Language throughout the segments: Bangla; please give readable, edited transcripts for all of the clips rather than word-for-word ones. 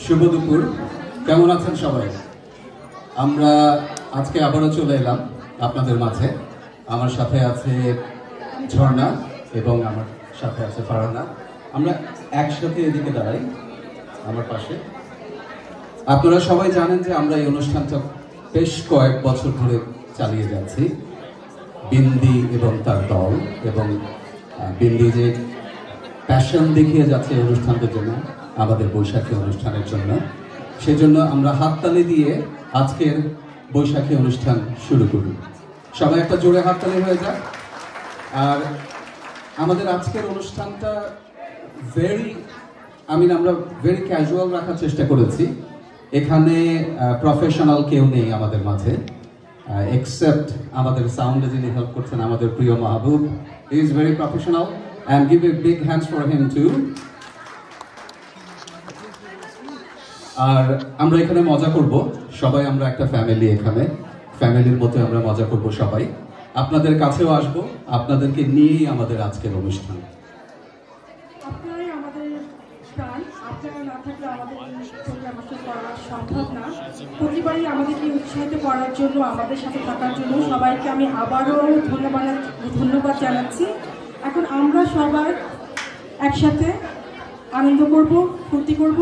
শুভ দুপুর, কেমন আছেন সবাই? আমরা আজকে আবারও চলে এলাম আপনাদের মাঝে। আমার সাথে আছে ঝর্ণা এবং আমার সাথে আছে ফারহানা। আমরা একসাথে এদিকে দাঁড়াই আমার পাশে। আপনারা সবাই জানেন যে আমরা এই অনুষ্ঠানটা বেশ কয়েক বছর ধরে চালিয়ে যাচ্ছি। বিন্দি এবং তার দল, এবং বিন্দি যে প্যাশন দেখিয়ে যাচ্ছে এই অনুষ্ঠানটার জন্য, আমাদের বৈশাখী অনুষ্ঠানের জন্য, সেজন্য আমরা হাততালি দিয়ে আজকের বৈশাখী অনুষ্ঠান শুরু করি। সবাই একটা জোরে হাততালি হয়ে যাক। আর আমাদের আজকের অনুষ্ঠানটা আমরা ভেরি ক্যাজুয়াল রাখার চেষ্টা করেছি। এখানে প্রফেশনাল কেউ নেই আমাদের মাঝে, এক্সেপ্ট আমাদের সাউন্ডে যিনি হেল্প করছেন, আমাদের প্রিয় Mahbub. He is very professional, and give a big hands for him too. আর আমরা এখানে মজা করব সবাই, আমরা একটা ফ্যামিলি, এখানে ফ্যামিলির মতো আমরা মজা করব সবাই। আপনাদের কাছেও আসব, আপনাদেরকে নিয়েই আমাদের আজকের অনুষ্ঠান। আপনারাই আমাদের প্রাণ, আপনারা না থাকলে আমাদের প্রোগ্রাম করা সম্ভব না। প্রতিবারই আমাদেরকে উৎসাহিত করার জন্য, আমাদের সাথে থাকার জন্য সবাইকে আমি আবারও ধন্যবাদ জানাচ্ছি। এখন আমরা সবাই একসাথে আনন্দ করব, ফুর্তি করব।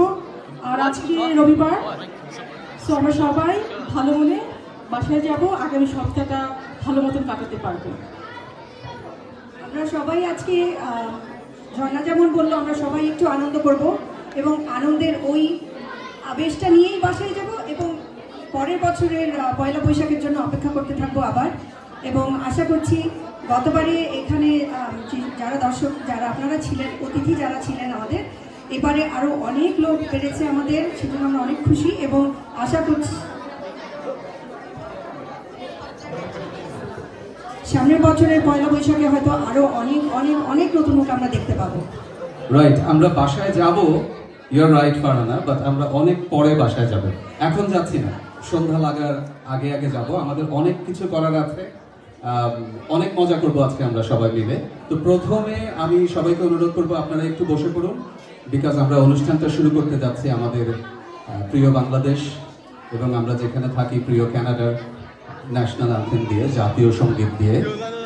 আর আজকে রবিবার, সো আমরা সবাই ভালো মনে বাসায় যাব, আগামী সপ্তাহটা ভালো মতন কাটাতে পারবো। আমরা সবাই আজকে ঝর্ণা যেমন বললো, আমরা সবাই একটু আনন্দ করব এবং আনন্দের ওই আবেশটা নিয়েই বাসায় যাব, এবং পরের বছরের পয়লা বৈশাখের জন্য অপেক্ষা করতে থাকবো আবার। এবং আশা করছি গতবারে এখানে যারা দর্শক, যারা আপনারা ছিলেন, অতিথি যারা ছিলেন আমাদের, এবারে আরও অনেক লোক বেড়েছে আমাদের, সেজন্য আমরা অনেক খুশি এবং আশা করছি সামনের বছরের পয়লা বৈশাখে হয়তো আরও অনেক অনেক অনেক নতুন মুখ আমরা দেখতে পাবো। রাইট, আমরা বাসায় যাব, ইউর রাইট ফারহানা, বাট আমরা অনেক পরে বাসায় যাব, এখন যাচ্ছি না। সন্ধ্যা লাগার আগে আগে যাব, আমাদের অনেক কিছু করার আছে, অনেক মজা করব আজকে আমরা সবাই মিলে। তো প্রথমে আমি সবাইকে অনুরোধ করব, আপনারা একটু বসে পড়ুন, বিকজ আমরা অনুষ্ঠানটা শুরু করতে যাচ্ছি আমাদের প্রিয় বাংলাদেশ এবং আমরা যেখানে থাকি প্রিয় কানাডার ন্যাশনাল অ্যান্থেম দিয়ে, জাতীয় সঙ্গীত দিয়ে।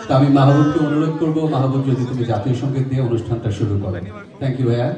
তো আমি মাহবুবকে অনুরোধ করব, মাহবুব যদি তুমি জাতীয় সঙ্গীত দিয়ে অনুষ্ঠানটা শুরু করেন। থ্যাংক ইউ ভাইয়া।